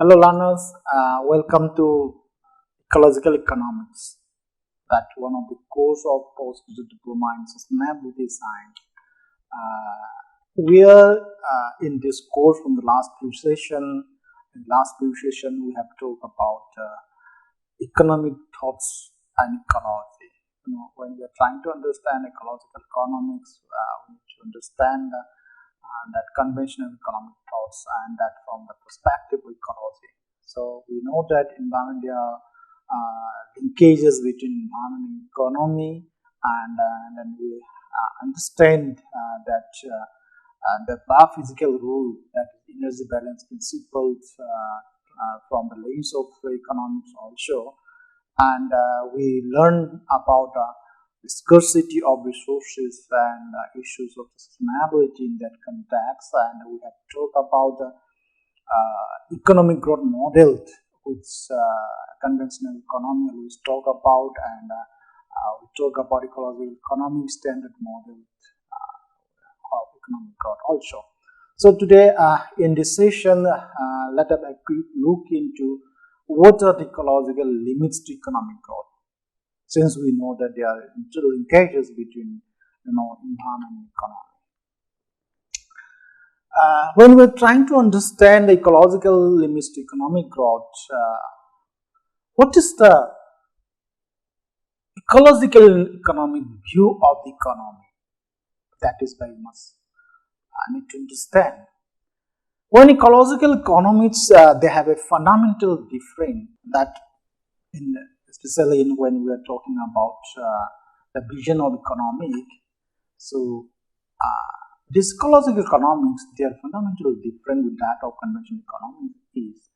Hello learners, welcome to Ecological Economics, that one of the course of postgraduate diploma in sustainability science. We are in this course from the last few session. In the last few session, we have talked about economic thoughts and ecology. When we are trying to understand ecological economics, we need to understand that conventional economic thoughts and that from the perspective of ecology. So we know that environment, there are linkages between environment and economy, and then we understand that the biophysical rule, that energy balance principles from the lens of economics also, and we learn about the scarcity of resources and issues of sustainability in that context, and we have talked about the economic growth model, which conventional economy always talk about, and we talk about ecological economic standard model of economic growth also. So today in this session, let us have a quick look into what are the ecological limits to economic growth, since we know that there are interlinkages between environment and economy. When we're trying to understand the ecological limits to economic growth, what is the ecological economic view of the economy? That is very much I need to understand. When ecological economics, they have a fundamental difference, that especially when we are talking about the vision of economic. So this ecological economics, they are fundamentally different with that of conventional economics, is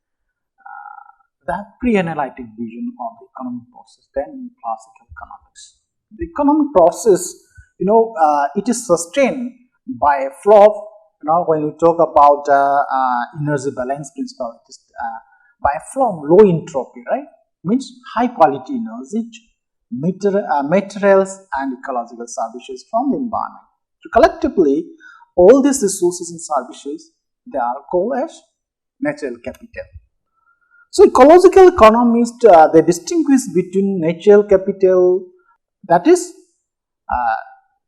that pre-analytic vision of the economic process than in classical economics. The economic process, it is sustained by a flow. When we talk about energy balance principle, it is by a flow of low entropy, right? Means high quality energy, materials and ecological services from the environment. So collectively, all these resources and services, they are called as natural capital. So ecological economists, they distinguish between natural capital, that is,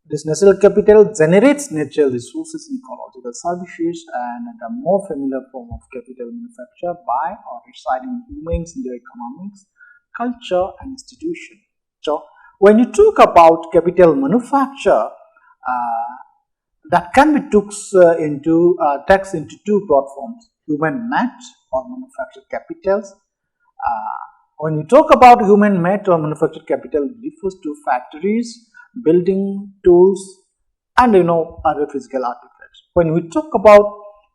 this natural capital generates natural resources and ecological services, and the more familiar form of capital manufactured by or residing in humans in their economics, culture and institution. So when you talk about capital manufacture, that can be taxed into two broad forms: human-made or manufactured capitals. When you talk about human-made or manufactured capital, it refers to factories, building, tools, and other physical artifacts. When we talk about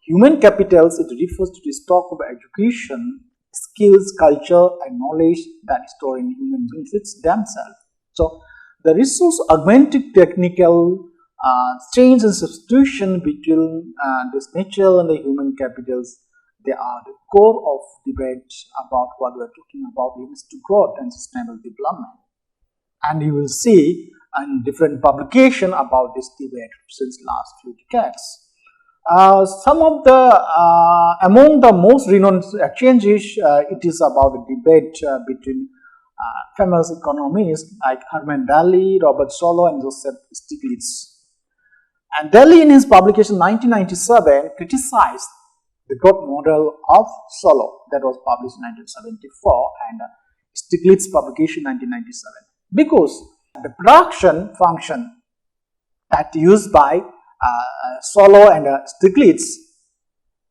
human capitals, it refers to the stock of education, skills, culture, and knowledge that is stored in human beings themselves. So the resource augmented technical change and substitution between this natural and the human capitals, they are the core of debate about what we are talking about limits to growth and sustainable development. And you will see in different publications about this debate since last few decades. Some of the among the most renowned exchanges, it is about a debate between famous economists like Herman Daly, Robert Solow, and Joseph Stiglitz. And Daly, in his publication 1997, criticized the growth model of Solow, that was published in 1974, and Stiglitz publication 1997, because the production function that used by Solow and Stiglitz,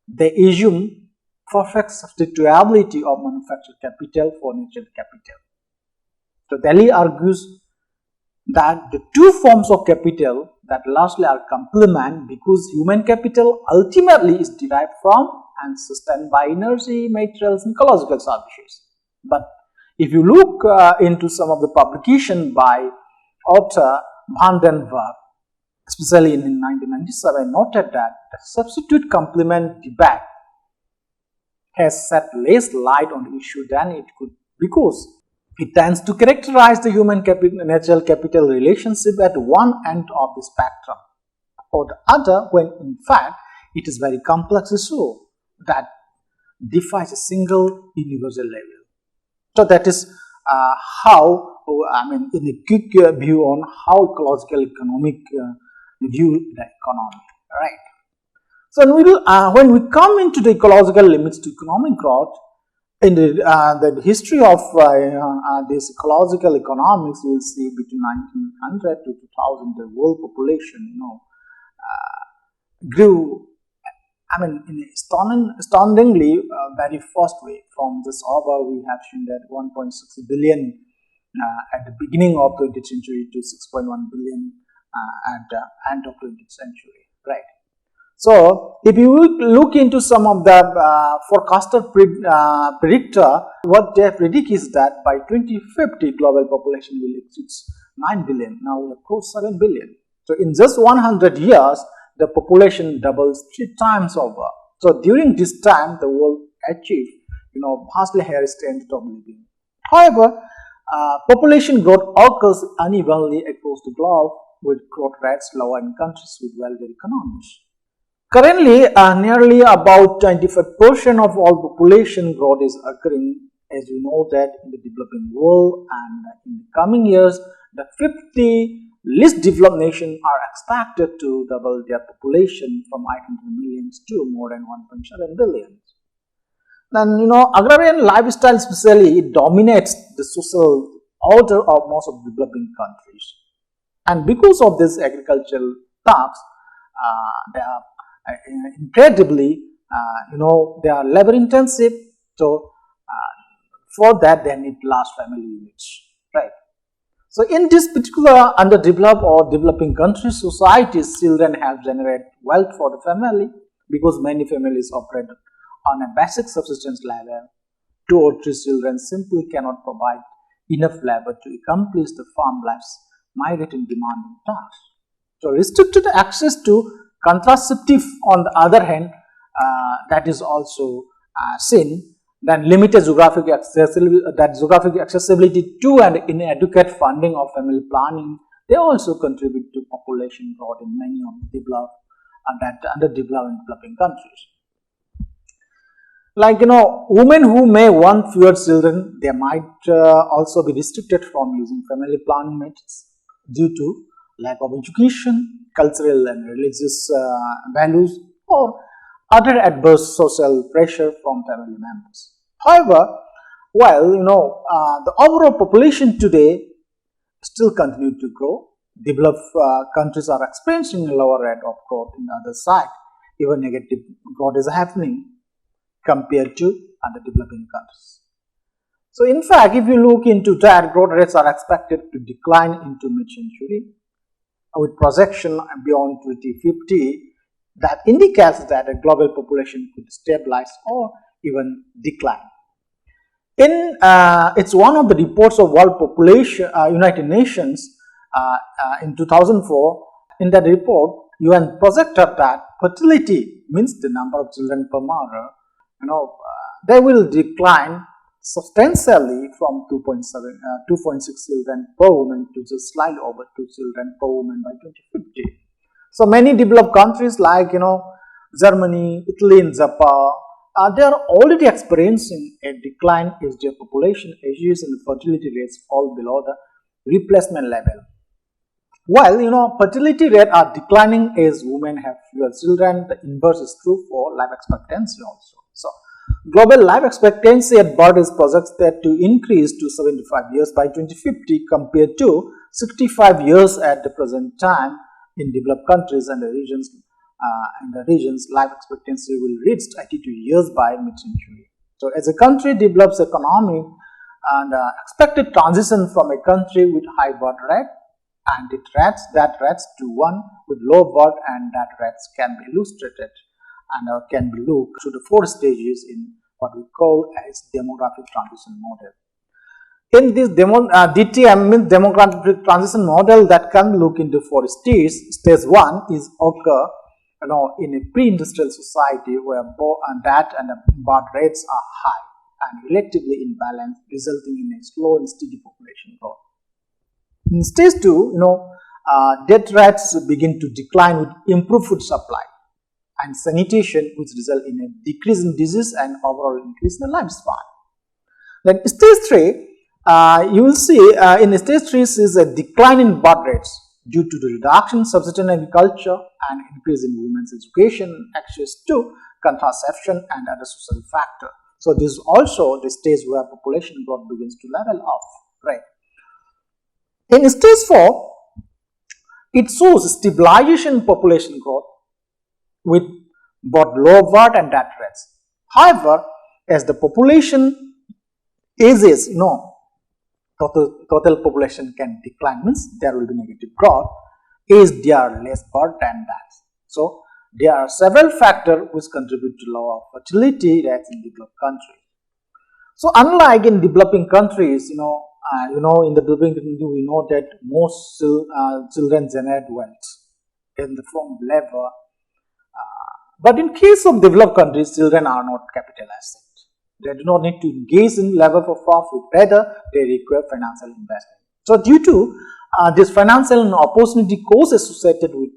they assume perfect substitutability of manufactured capital for natural capital. So Daly argues that the two forms of capital that largely are complement, because human capital ultimately is derived from and sustained by energy, materials, and ecological services. But if you look into some of the publication by author Van den Werf, especially in 1997, noted that the substitute complement debate has set less light on the issue than it could, because it tends to characterize the human capital, natural capital relationship at one end of the spectrum or the other, when in fact it is very complex issue that defies a single universal level. So that is how, in a quick view on how ecological economic view the economy, right? So when we come into the ecological limits to economic growth, in the history of this ecological economics, you will see between 1900 to 2000, the world population, grew, in an astoundingly very fast way. From this over, we have seen that 1.6 billion at the beginning of 20th century to 6.1 billion at the end of 20th century, right? So, if you look into some of the forecaster predictor, what they predict is that by 2050, global population will exceed 9 billion. Now we have crossed 7 billion. So, in just 100 years, the population doubles 3 times over. So, during this time, the world achieved, vastly higher standard of living. However, population growth occurs unevenly across the globe, with growth rates lower in countries with wealthy economies. Currently, nearly about 25% of all population growth is occurring, as we know that, in the developing world, and in the coming years, the 50 least developed nations are expected to double their population from 800 million to more than 1.7 billion. Then, agrarian lifestyle especially, it dominates the social order of most of the developing countries. And because of this agricultural tasks, they are incredibly, they are labor intensive. So, for that, they need large family units, right? So, in this particular underdeveloped or developing countries, societies, children help generate wealth for the family, because many families operate on a basic subsistence level. 2 or 3 children simply cannot provide enough labor to accomplish the farm life's myriad and demanding tasks. So, restricted access to contraceptive, on the other hand, that is also seen. Then limited geographic accessibility to and inadequate funding of family planning, they also contribute to population growth in many of the developed and underdeveloped and developing countries. Like, women who may want fewer children, they might also be restricted from using family planning methods due to lack of education, cultural and religious values, or other adverse social pressure from family members. However, while the overall population today still continue to grow, developed countries are experiencing a lower rate of growth. In the other side, even negative growth is happening compared to other developing countries. So, in fact, if you look into that, growth rates are expected to decline into mid-century, with projection beyond 2050 that indicates that a global population could stabilize or even decline. It's one of the reports of World Population, United Nations in 2004. In that report, UN projected that fertility, means the number of children per mother, they will decline substantially from 2.6 children per woman to just slightly over 2 children per woman by 2050. So, many developed countries like, Germany, Italy and Japan, they are already experiencing a decline as their population ages and fertility rates fall below the replacement level. While, fertility rates are declining as women have fewer children, the inverse is true for life expectancy also. So, global life expectancy at birth is projected to increase to 75 years by 2050 compared to 65 years at the present time in developed countries, and the regions life expectancy will reach 82 years by mid-century. So, as a country develops economy and expected transition from a country with high birth rate, and that rates to one with low birth, and that rates can be illustrated and can be looked to the 4 stages in what we call as demographic transition model. In this DTM means demographic transition model that can look into 4 stages. Stage 1 is occur in a pre-industrial society where birth rates are high and relatively imbalanced, resulting in a slow and steady population growth. In stage 2, death rates begin to decline with improved food supply. and sanitation, which result in a decrease in disease and overall increase in the lifespan. Then stage 3, you will see in stage 3 is a decline in birth rates due to the reduction in subsistence agriculture and increase in women's education, access to contraception and other social factors. So this is also the stage where population growth begins to level off, right? In stage 4, it shows stabilization in population growth with both low birth and death rates. However, as the population ages, total population can decline, means there will be negative growth, as there are less birth and deaths. So there are several factors which contribute to lower fertility rates in developed countries. So unlike in developing countries, in the developing countries we know that most children generate wealth in the form of labor. But in case of developed countries, children are not capital assets. They do not need to engage in labor for profit, rather they require financial investment. So due to this financial and opportunity costs associated with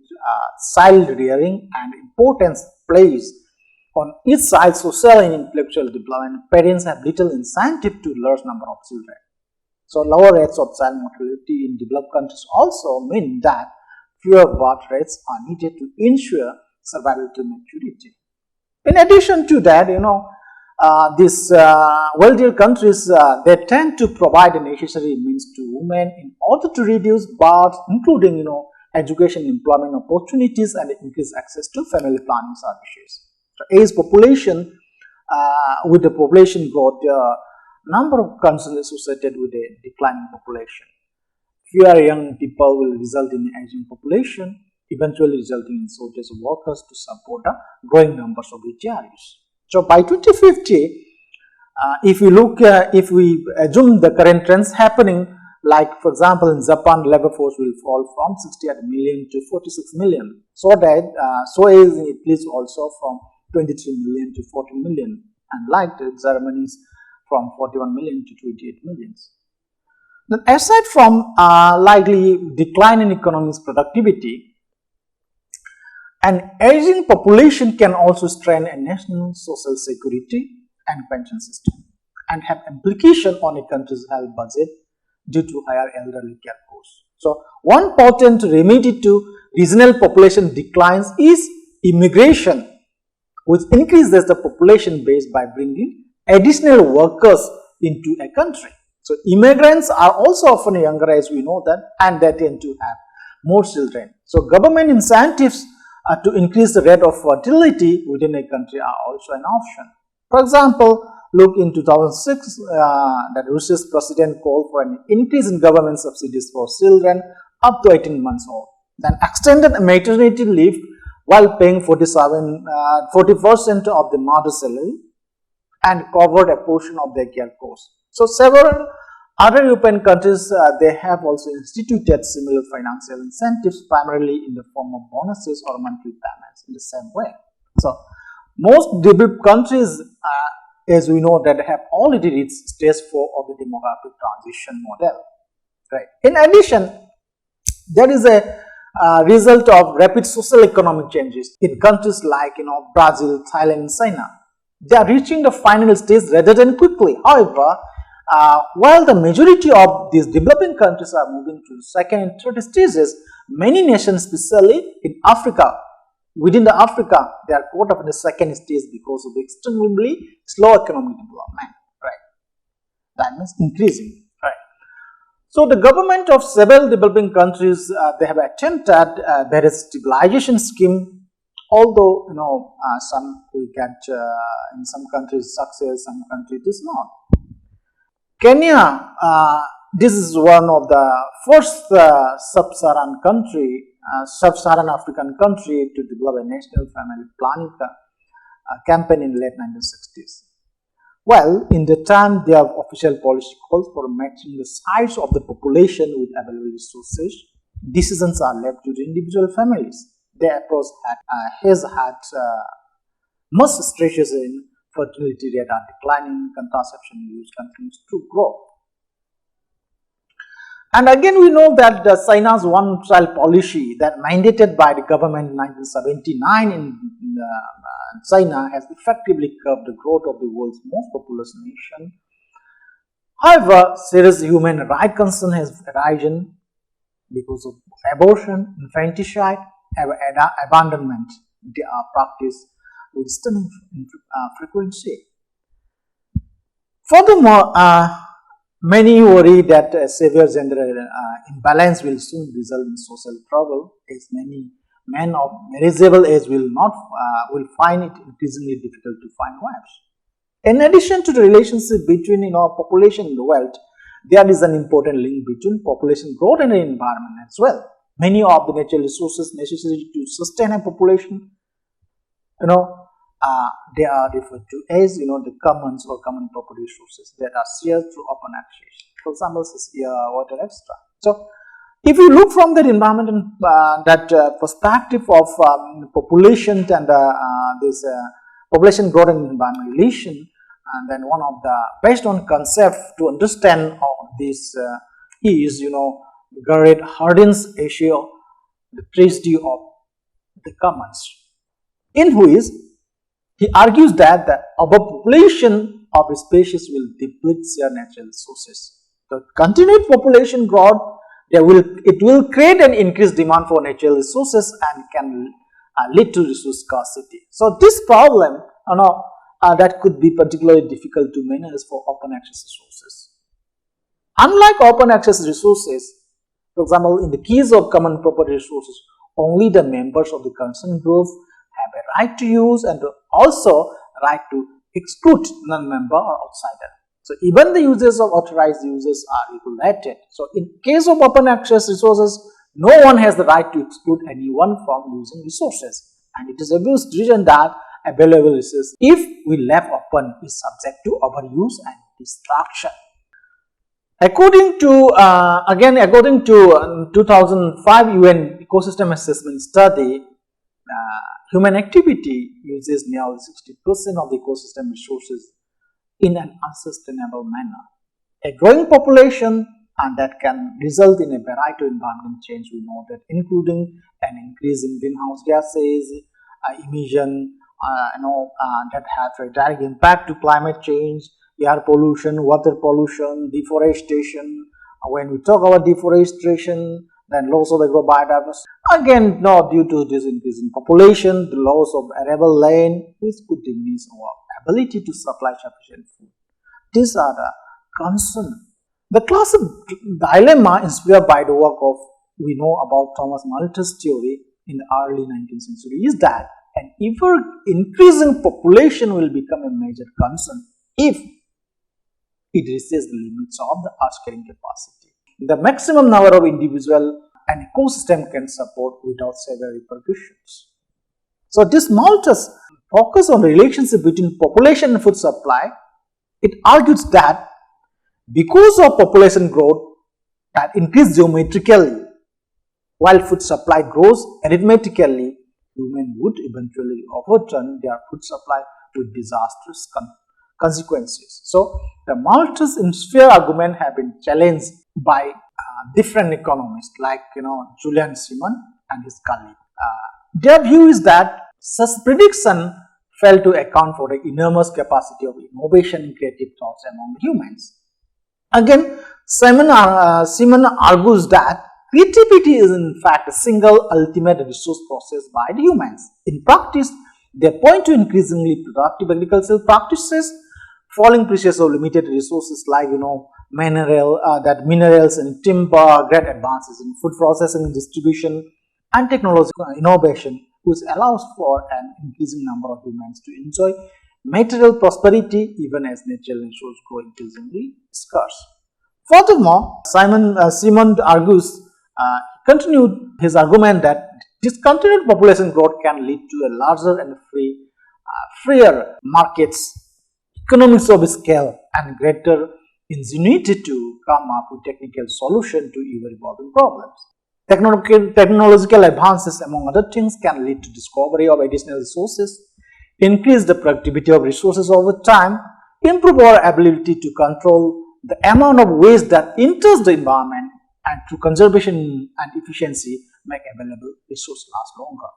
child rearing and importance placed on each side social and intellectual development, parents have little incentive to large number of children. So lower rates of child mortality in developed countries also mean that fewer birth rates are needed to ensure survival to maturity. In addition to that, these wealthier countries, they tend to provide the necessary means to women in order to reduce births, including, education, employment opportunities, and increase access to family planning services. So, as population, with the population growth, number of concerns associated with a declining population. Fewer young people will result in aging population, eventually resulting in shortage of workers to support the growing numbers of retirees. So by 2050, if we assume the current trends happening, like for example in Japan, labor force will fall from 68 million to 46 million. So is in Italy also from 23 million to 14 million, and like Germany's from 41 million to 28 millions. Then aside from likely decline in economic productivity, an aging population can also strain a national social security and pension system and have implication on a country's health budget due to higher elderly care costs. So, one potent remedy to regional population declines is immigration, which increases the population base by bringing additional workers into a country. So, immigrants are also often younger, as we know that, and they tend to have more children. So, government incentives to increase the rate of fertility within a country are also an option. For example, look in 2006, that Russia's president called for an increase in government subsidies for children up to 18 months old. Then extended maternity leave while paying 40% of the mother's salary and covered a portion of their care costs. So several other European countries, they have also instituted similar financial incentives, primarily in the form of bonuses or monthly payments in the same way. So, most developed countries, as we know, that have already reached stage 4 of the demographic transition model. Right. In addition, there is a result of rapid social economic changes in countries like Brazil, Thailand, and China. They are reaching the final stage rather than quickly. However, while the majority of these developing countries are moving to the second and third stages, many nations, especially in Africa, within the Africa, they are caught up in the second stage because of the extremely slow economic development, right? That means increasing, right? So the government of several developing countries, they have attempted various stabilization scheme. Although some we get in some countries success, some countries does not. Kenya, this is one of the first sub-Saharan African country to develop a national family planning campaign in the late 1960s. Well, in the time, their official policy calls for matching the size of the population with available resources. Decisions are left to the individual families. Their approach has had much stresses in fertility rate are declining, contraception use continues to grow. And again, we know that China's one-child policy that mandated by the government in 1979 in China has effectively curbed the growth of the world's most populous nation. However, serious human rights concern has arisen because of abortion, infanticide, abandonment. They are practiced with stunning frequency. Furthermore, many worry that severe gender imbalance will soon result in social trouble, as many men of marriageable age will find it increasingly difficult to find wives. In addition to the relationship between population and wealth, there is an important link between population growth and the environment as well. Many of the natural resources necessary to sustain a population, they are referred to as the commons or common property resources that are shared through open access. For example, water, etc. So, if you look from that environment and that perspective of population and this population growth and environment relation, and then one of the based on concept to understand this is Garrett Hardin's issue, the tragedy of the commons, in which he argues that the overpopulation of a species will deplete their natural resources. The continued population growth it will create an increased demand for natural resources and can lead to resource scarcity. So this problem that could be particularly difficult to manage for open access resources. Unlike open access resources, for example, in the case of common property resources, only the members of the concerned group have a right to use and also right to exclude non-member or outsider. So even the uses of authorized users are regulated. So in case of open access resources, no one has the right to exclude anyone from using resources, and it is a reason that available resources, if we left open, is subject to overuse and destruction. According to 2005 UN ecosystem assessment study, human activity uses nearly 60% of the ecosystem resources in an unsustainable manner. A growing population and that can result in a variety of environmental change, we know that, including an increase in greenhouse gases, emission, that have a direct impact to climate change, air pollution, water pollution, deforestation. When we talk about deforestation, then loss of agrobiodiversity. Again, due to this increase in population, the loss of arable land, which could diminish our ability to supply sufficient food. These are the concerns. The classic dilemma inspired by the work of, we know about Thomas Malthus' theory in the early 19th century, is that an ever increasing population will become a major concern if it reaches the limits of the Earth's carrying capacity. The maximum number of individuals an ecosystem can support without severe repercussions. So this Malthus focus on the relationship between population and food supply. It argues that because of population growth that increases geometrically, while food supply grows arithmetically, humans would eventually overturn their food supply with disastrous consequences. So the Malthus sphere argument have been challenged by different economists like Julian Simon and his colleague. Their view is that such prediction failed to account for the enormous capacity of innovation and creative thoughts among humans. Again, Simon argues that creativity is in fact a single ultimate resource processed by the humans. In practice, they point to increasingly productive agricultural practices, falling prices of limited resources like minerals and timber, great advances in food processing and distribution, and technological innovation, which allows for an increasing number of humans to enjoy material prosperity even as natural resources grow increasingly scarce. Furthermore, Simon argues, continued his argument that this continued population growth can lead to a larger and freer markets, economies of scale, and greater ingenuity to come up with technical solutions to ever-evolving problems. Technological advances, among other things, can lead to discovery of additional resources, increase the productivity of resources over time, improve our ability to control the amount of waste that enters the environment, and through conservation and efficiency make available resource last longer.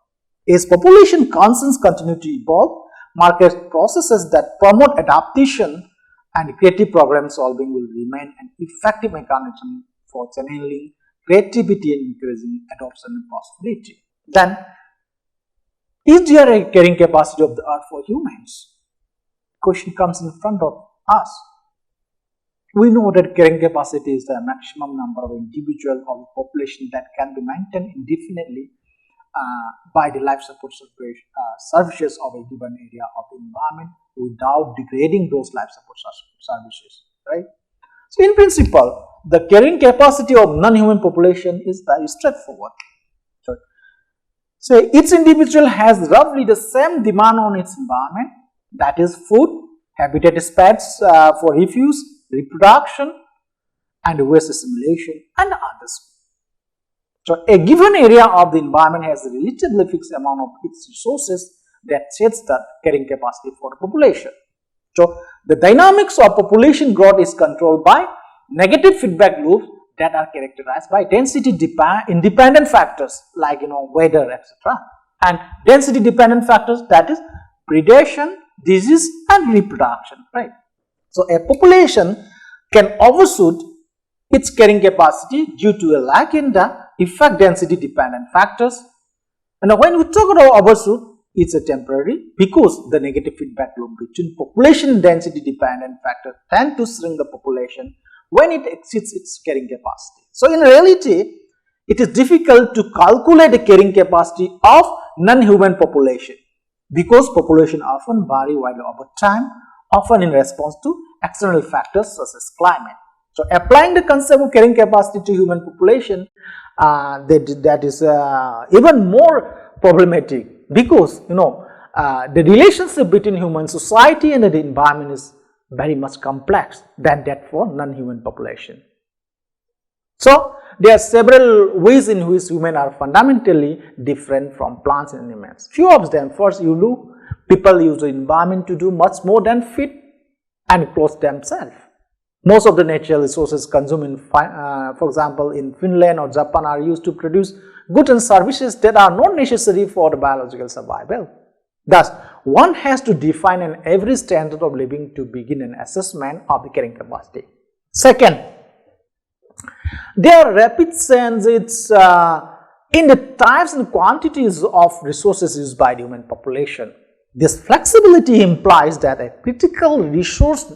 As population concerns continue to evolve, market processes that promote adaptation and creative problem solving will remain an effective mechanism for channeling creativity and increasing adoption and possibility. Then, is there a carrying capacity of the earth for humans? Question comes in front of us. We know that carrying capacity is the maximum number of individuals of a population that can be maintained indefinitely by the life support services of a given area of the environment without degrading those life support services, right? So, in principle, the carrying capacity of non-human population is very straightforward. So, each individual has roughly the same demand on its environment, that is food, habitat space for refuse, reproduction and waste assimilation and others. So, a given area of the environment has a relatively fixed amount of its resources that sets the carrying capacity for the population. So, the dynamics of population growth is controlled by negative feedback loops that are characterized by density independent factors like weather, etc. and density dependent factors, that is predation, disease and reproduction, right? So, a population can overshoot its carrying capacity due to a lack in the effect density dependent factors. And when we talk about overshoot, it's a temporary because the negative feedback loop between population and density dependent factor tend to shrink the population when it exceeds its carrying capacity. So, in reality, it is difficult to calculate the carrying capacity of non-human population because population often vary widely over time, often in response to external factors such as climate. So, applying the concept of carrying capacity to human population that is even more problematic because the relationship between human society and the environment is very much complex than that for non-human population. So, there are several ways in which humans are fundamentally different from plants and animals. Few of them, first people use the environment to do much more than feed and clothe themselves. Most of the natural resources consumed for example, in Finland or Japan are used to produce goods and services that are not necessary for the biological survival. Thus, one has to define an average standard of living to begin an assessment of the carrying capacity. Second, there are rapid changes in the types and quantities of resources used by the human population. This flexibility implies that a critical resource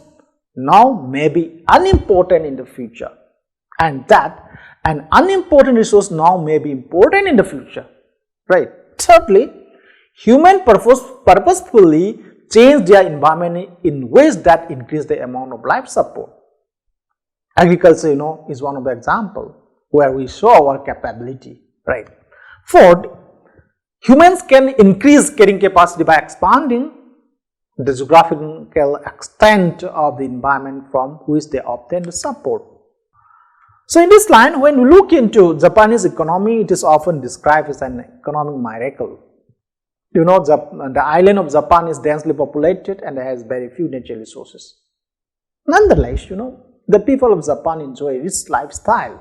now may be unimportant in the future and that an unimportant resource now may be important in the future, right? Thirdly, humans purposefully change their environment in ways that increase the amount of life support. Agriculture, is one of the examples where we show our capability, right? Fourth, humans can increase carrying capacity by expanding the geographical extent of the environment from which they obtain the support. So, in this line, when we look into Japanese economy, it is often described as an economic miracle. The island of Japan is densely populated and has very few natural resources. Nonetheless, the people of Japan enjoy a rich lifestyle,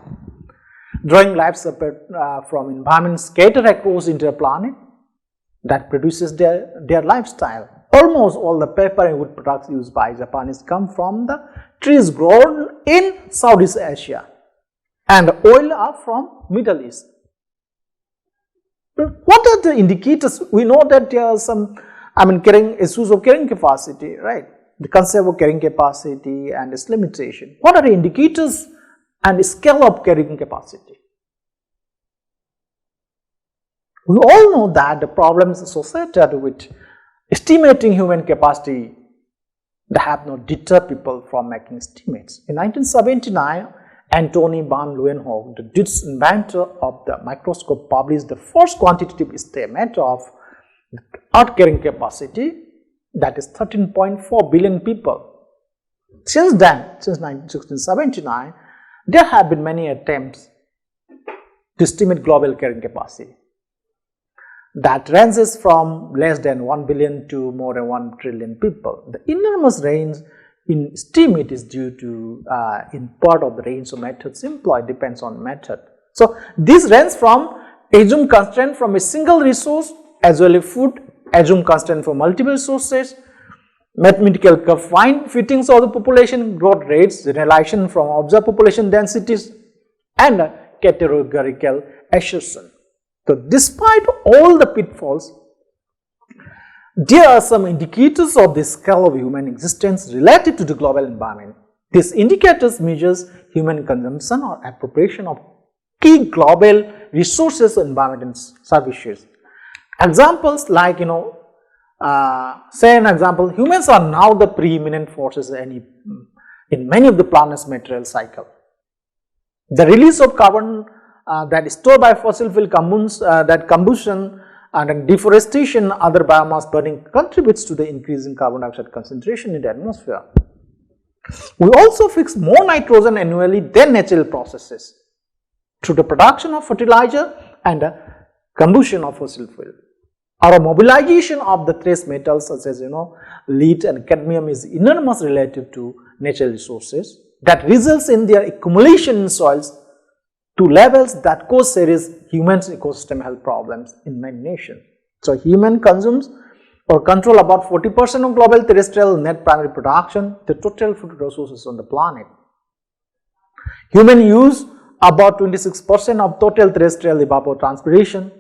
drawing life support from environments scattered across the entire planet that produces their lifestyle. Almost all the paper and wood products used by Japanese come from the trees grown in Southeast Asia and oil are from Middle East. What are the indicators? We know that there are some issues of carrying capacity, right? The concept of carrying capacity and its limitation. What are the indicators and scale of carrying capacity? We all know that the problems associated with estimating human capacity that have not deterred people from making estimates. In 1979, Antony van Leeuwenhoek, the Dutch inventor of the microscope, published the first quantitative estimate of Earth carrying capacity, that is 13.4 billion people. Since then, since 1979, there have been many attempts to estimate global carrying capacity that ranges from less than 1 billion to more than 1 trillion people. The enormous range In STEAM, it is due to in part of the range of methods employed, depends on method. So this range from assume constraint from a single resource as well as food, assume constraint for multiple sources, mathematical curve find fittings of the population growth rates, generalization from observed population densities, and categorical assertion. So despite all the pitfalls, there are some indicators of the scale of human existence relative to the global environment. These indicators measures human consumption or appropriation of key global resources, environment and services. Examples like, say an example, humans are now the preeminent forces in many of the planet's material cycle. The release of carbon that is stored by fossil fuel combustion and deforestation, other biomass burning contributes to the increase in carbon dioxide concentration in the atmosphere. We also fix more nitrogen annually than natural processes through the production of fertilizer and combustion of fossil fuel. Our mobilization of the trace metals such as lead and cadmium is enormous relative to natural resources that results in their accumulation in soils to levels that cause serious human ecosystem health problems in many nations. So human consumes or control about 40% of global terrestrial net primary production, the total food resources on the planet. Human use about 26% of total terrestrial evapotranspiration,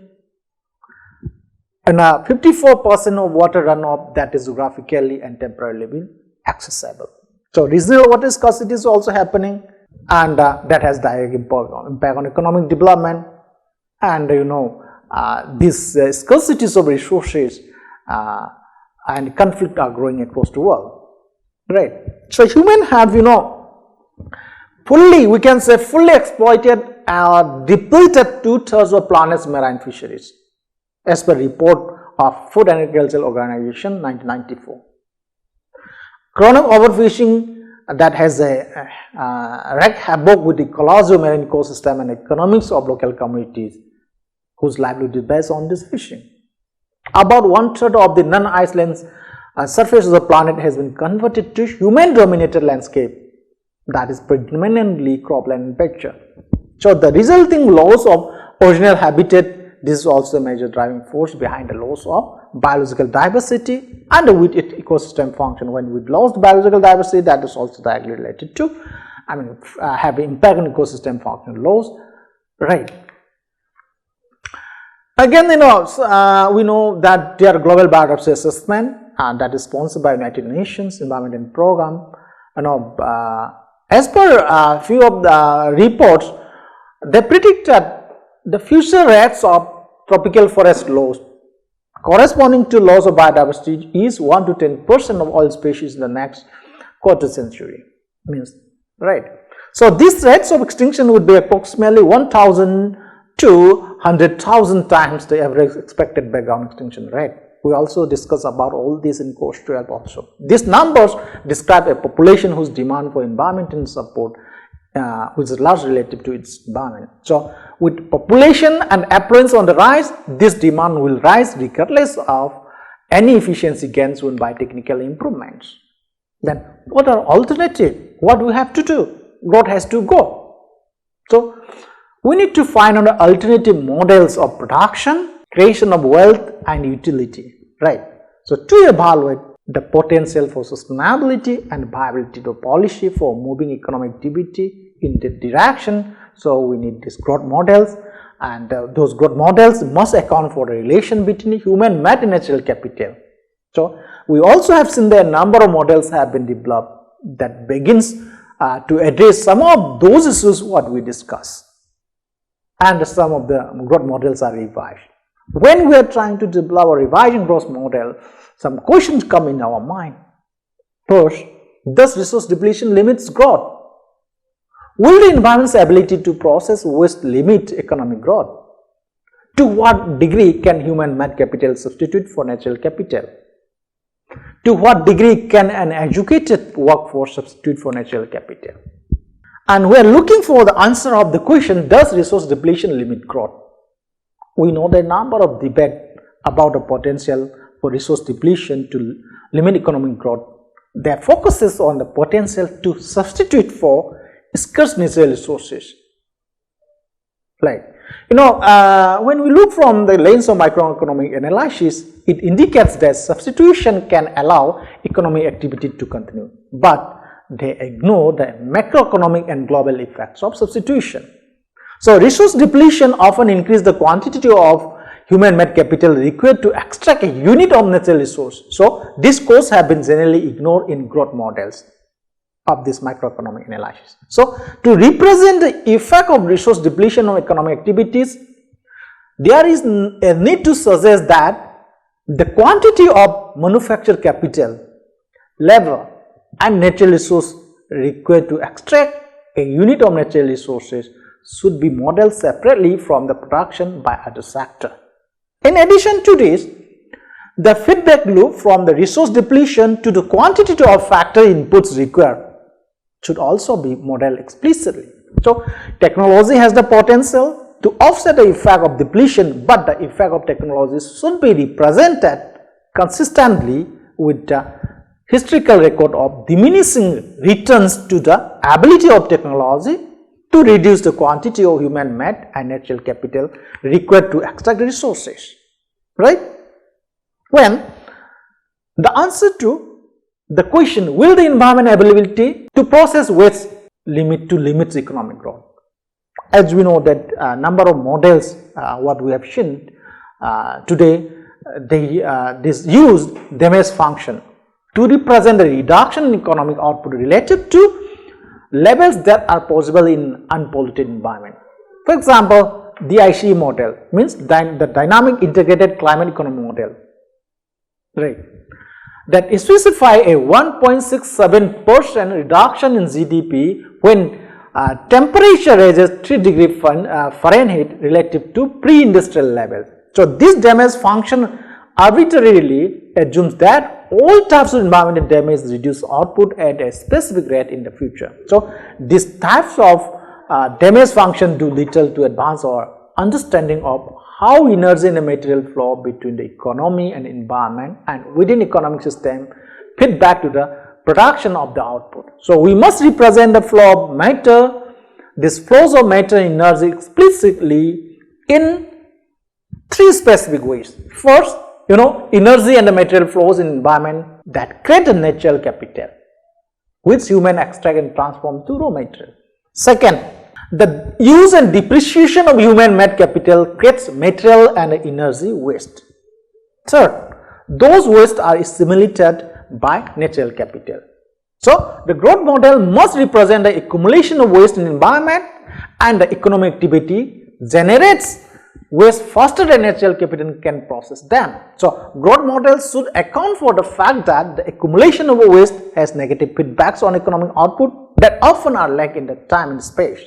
and 54% of water runoff that is geographically and temporarily accessible. So regional water scarcity is also happening, and that has direct impact on economic development, and these scarcities of resources and conflict are growing across the world, right? So human have we can say fully exploited or depleted 2/3 of planet's marine fisheries, as per report of Food and Agricultural Organization 1994. Chronic overfishing that has wreaked havoc with the ecological marine ecosystem and economics of local communities whose livelihood is based on this fishing. About 1/3 of the non-Iceland surface of the planet has been converted to human-dominated landscape that is predominantly cropland in picture. So the resulting loss of original habitat, this is also a major driving force behind the loss of biological diversity and with its ecosystem function. When we lost biological diversity, that is also directly related to, have impact on ecosystem function loss, right? Again, we know that there are global biodiversity assessment that is sponsored by United Nations Environment Program. As per few of the reports, they predict that the future rates of tropical forest loss corresponding to loss of biodiversity is 1 to 10% of all species in the next quarter century, right? So these rates of extinction would be approximately 1,000 to 100,000 times the average expected background extinction rate. We also discuss about all this in course 12 also. These numbers describe a population whose demand for environmental support which is largely relative to its environment. So with population and affluence on the rise, this demand will rise regardless of any efficiency gains won by technical improvements. Then what are alternatives? What do we have to do? Growth has to go. So we need to find out alternative models of production, creation of wealth and utility, right? So to evaluate the potential for sustainability and viability of policy for moving economic activity in that direction, so we need these growth models, and those growth models must account for the relation between human made and natural capital. So we also have seen that a number of models have been developed that begins to address some of those issues what we discussed, and some of the growth models are revised. When we are trying to develop a revising growth model, some questions come in our mind. First, does resource depletion limits growth? Will the environment's ability to process waste limit economic growth? To what degree can human-made capital substitute for natural capital? To what degree can an educated workforce substitute for natural capital? And we are looking for the answer of the question, does resource depletion limit growth? We know the number of debate about the potential for resource depletion to limit economic growth that focuses on the potential to substitute for scarce natural resources. Right. When we look from the lens of microeconomic analysis, it indicates that substitution can allow economic activity to continue, but they ignore the macroeconomic and global effects of substitution. So, resource depletion often increases the quantity of human-made capital required to extract a unit of natural resource. So, these costs have been generally ignored in growth models of this microeconomic analysis. So, to represent the effect of resource depletion on economic activities, there is a need to suggest that the quantity of manufactured capital, labor and natural resource required to extract a unit of natural resources should be modeled separately from the production by other sector. In addition to this, the feedback loop from the resource depletion to the quantity of factory inputs required should also be modeled explicitly. So, technology has the potential to offset the effect of depletion, but the effect of technology should be represented consistently with the historical record of diminishing returns to the ability of technology to reduce the quantity of human-made and natural capital required to extract resources, right? When the answer to the question, will the environment ability to process waste limits economic growth? As we know that number of models what we have seen today, this used damage function to represent the reduction in economic output related to levels that are possible in unpolluted environment. For example, the ICE model means the dynamic integrated climate economy model, right, that specify a 1.67% reduction in GDP when temperature rises 3 degrees Fahrenheit relative to pre-industrial levels. So, this damage function arbitrarily assumes that all types of environmental damage reduce output at a specific rate in the future. So, these types of damage function do little to advance our understanding of how energy and material flow between the economy and environment and within economic system feed back to the production of the output. So, we must represent the flow of matter, these flows of matter and energy explicitly in 3 specific ways. First, energy and the material flows in environment that create a natural capital which human extract and transform to raw material. Second, the use and depreciation of human-made capital creates material and energy waste. Third, those wastes are assimilated by natural capital. So, the growth model must represent the accumulation of waste in environment and the economic activity generates waste faster than natural capital can process them. So, growth models should account for the fact that the accumulation of waste has negative feedbacks on economic output that often are lack in the time and space.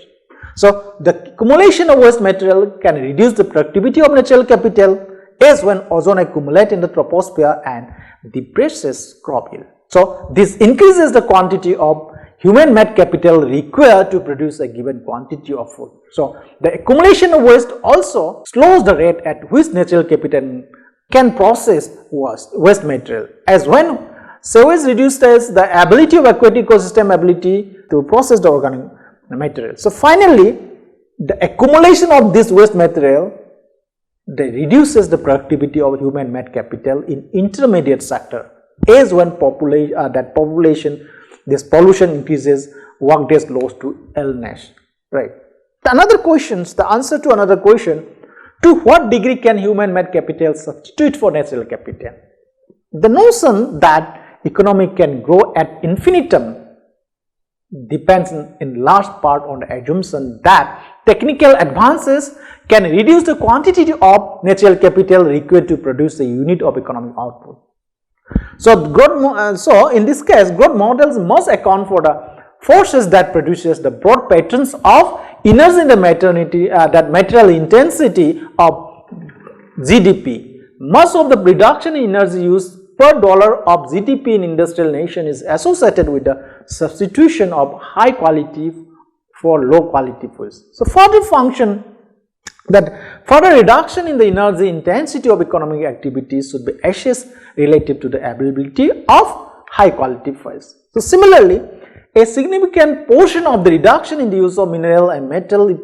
So, the accumulation of waste material can reduce the productivity of natural capital as when ozone accumulates in the troposphere and depresses crop yield. So, this increases the quantity of human-made capital required to produce a given quantity of food. So, the accumulation of waste also slows the rate at which natural capital can process waste material, as when sewage reduces the ability of aquatic ecosystem ability to process the organic material. So, finally, the accumulation of this waste material reduces the productivity of human-made capital in intermediate sector, as when this pollution increases, work days lost to illness, right. The answer to another question, to what degree can human-made capital substitute for natural capital? The notion that economy can grow at infinitum depends in large part on the assumption that technical advances can reduce the quantity of natural capital required to produce a unit of economic output. So, in this case, growth models must account for the forces that produces the broad patterns of energy in the material intensity of GDP. Much of the reduction in energy use per dollar of GDP in industrial nation is associated with the substitution of high quality for low quality foods. So, further reduction in the energy intensity of economic activities should be assessed relative to the availability of high quality fuels. So similarly, a significant portion of the reduction in the use of mineral and metal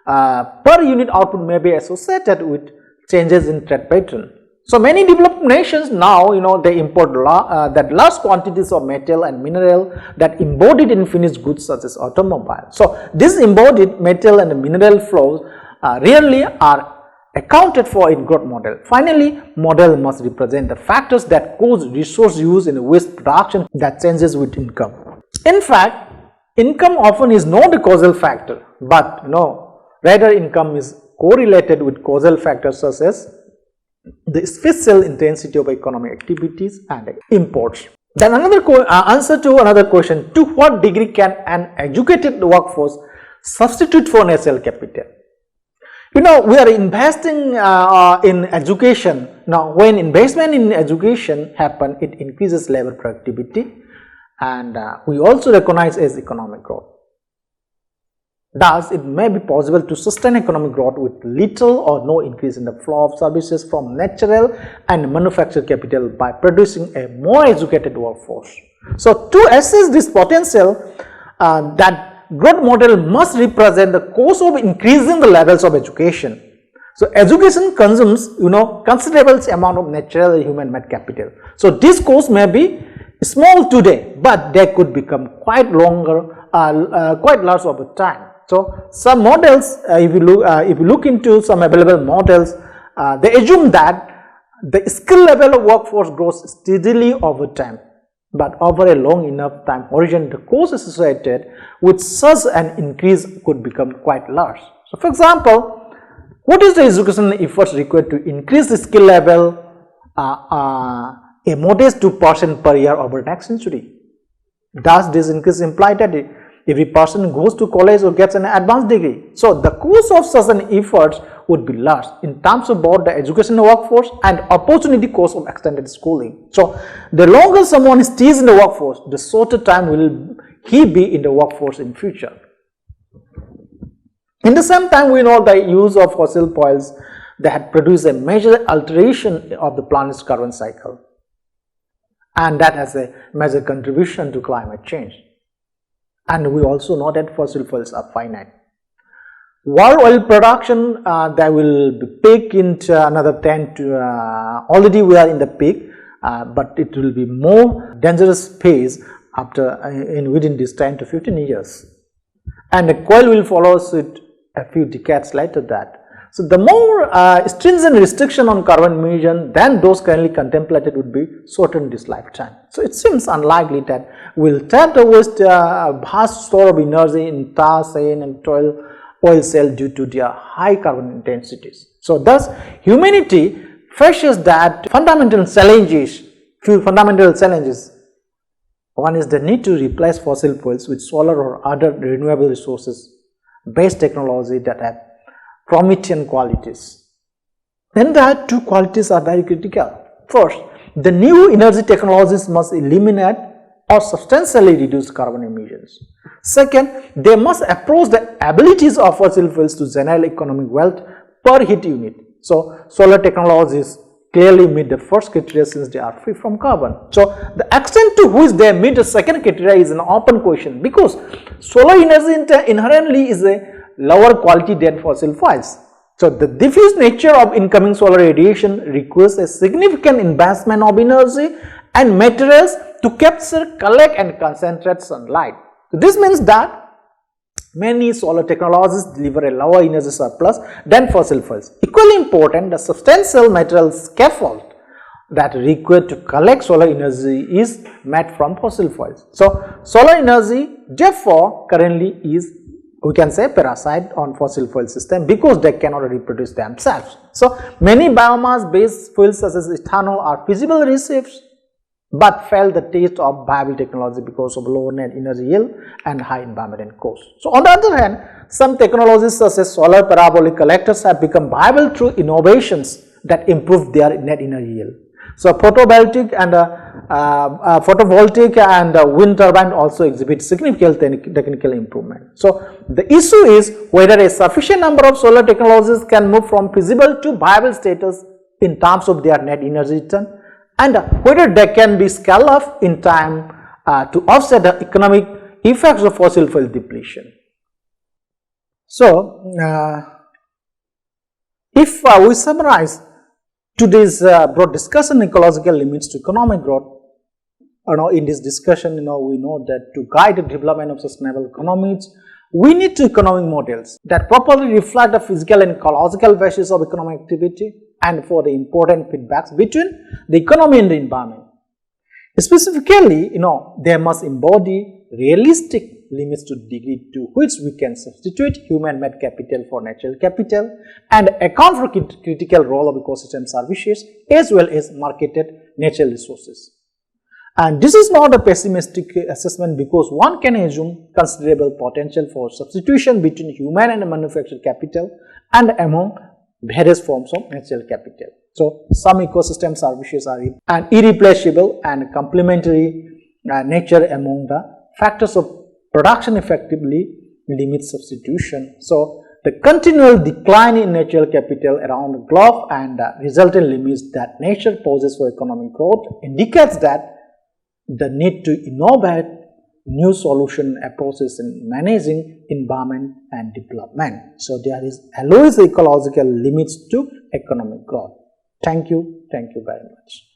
per unit output may be associated with changes in trade pattern. So many developed nations now, they import that large quantities of metal and mineral that embodied in finished goods such as automobiles. So this embodied metal and mineral flows rarely are accounted for in growth model. Finally, model must represent the factors that cause resource use in waste production that changes with income. In fact, income often is not a causal factor, but rather income is correlated with causal factors such as the spatial intensity of economic activities and imports. Then another answer to another question: to what degree can an educated workforce substitute for natural capital? We are investing in education. Now, when investment in education happen, it increases labor productivity, and we also recognize as economic growth. Thus, it may be possible to sustain economic growth with little or no increase in the flow of services from natural and manufactured capital by producing a more educated workforce. So, to assess this potential, that growth model must represent the cost of increasing the levels of education. So, education consumes, considerable amount of natural and human-made capital. So, this cost may be small today, but they could become quite large over time. So, some models, if you look into some available models, they assume that the skill level of workforce grows steadily over time, but over a long enough time horizon, the cost associated with such an increase could become quite large. So, for example, what is the educational efforts required to increase the skill level a modest 2% per year over the next century? Does this increase imply that every person goes to college or gets an advanced degree? So, the cost of such an effort would be large in terms of both the educational workforce and opportunity cost of extended schooling. So, the longer someone stays in the workforce, the shorter time will he be in the workforce in future. In the same time, we know the use of fossil fuels that had produced a major alteration of the planet's carbon cycle, and that has a major contribution to climate change. And we also know that fossil fuels are finite. World oil production, that will be peak into another 10 to, already we are in the peak, but it will be more dangerous phase after within this 10 to 15 years. And the coal will follow suit a few decades later that. So, the more stringent restriction on carbon emission than those currently contemplated would be shortened this lifetime. So, it seems unlikely that we will tap the waste vast store of energy in tar, sand and oil shale due to their high carbon intensities. So, thus humanity faces that fundamental challenges. One is the need to replace fossil fuels with solar or other renewable resources based technology that have promethean qualities. Then there two qualities are very critical. First, the new energy technologies must eliminate or substantially reduce carbon emissions. Second, they must approach the abilities of fossil fuels to generate economic wealth per heat unit. So, solar technologies clearly meet the first criteria since they are free from carbon. So, the extent to which they meet the second criteria is an open question, because solar energy inherently is a lower quality than fossil fuels. So, the diffuse nature of incoming solar radiation requires a significant investment of energy and materials to capture, collect and concentrate sunlight. So, this means that many solar technologies deliver a lower energy surplus than fossil fuels. Equally important, the substantial material scaffold that required to collect solar energy is made from fossil fuels. So, solar energy therefore currently is, we can say, parasite on fossil fuel system because they cannot reproduce themselves. So, many biomass based fuels such as ethanol are feasible recipes, but fail the test of viable technology because of low net energy yield and high environmental cost. So, on the other hand, some technologies such as solar parabolic collectors have become viable through innovations that improve their net energy yield. So, photovoltaic and wind turbine also exhibit significant technical improvement. So, the issue is whether a sufficient number of solar technologies can move from feasible to viable status in terms of their net energy return and whether they can be scaled up in time to offset the economic effects of fossil fuel depletion. So, if we summarize today's broad discussion, ecological limits to economic growth, in this discussion, we know that to guide the development of sustainable economies, we need two economic models that properly reflect the physical and ecological basis of economic activity and for the important feedbacks between the economy and the environment. Specifically, they must embody realistic limits to the degree to which we can substitute human-made capital for natural capital and account for critical role of ecosystem services as well as marketed natural resources. And this is not a pessimistic assessment because one can assume considerable potential for substitution between human and manufactured capital and among various forms of natural capital. So, some ecosystem services are an irreplaceable and complementary nature among the factors of production effectively limits substitution. So, the continual decline in natural capital around the globe and the resultant limits that nature poses for economic growth indicates that the need to innovate new solution approaches in managing environment and development. So, there is always ecological limits to economic growth. Thank you very much.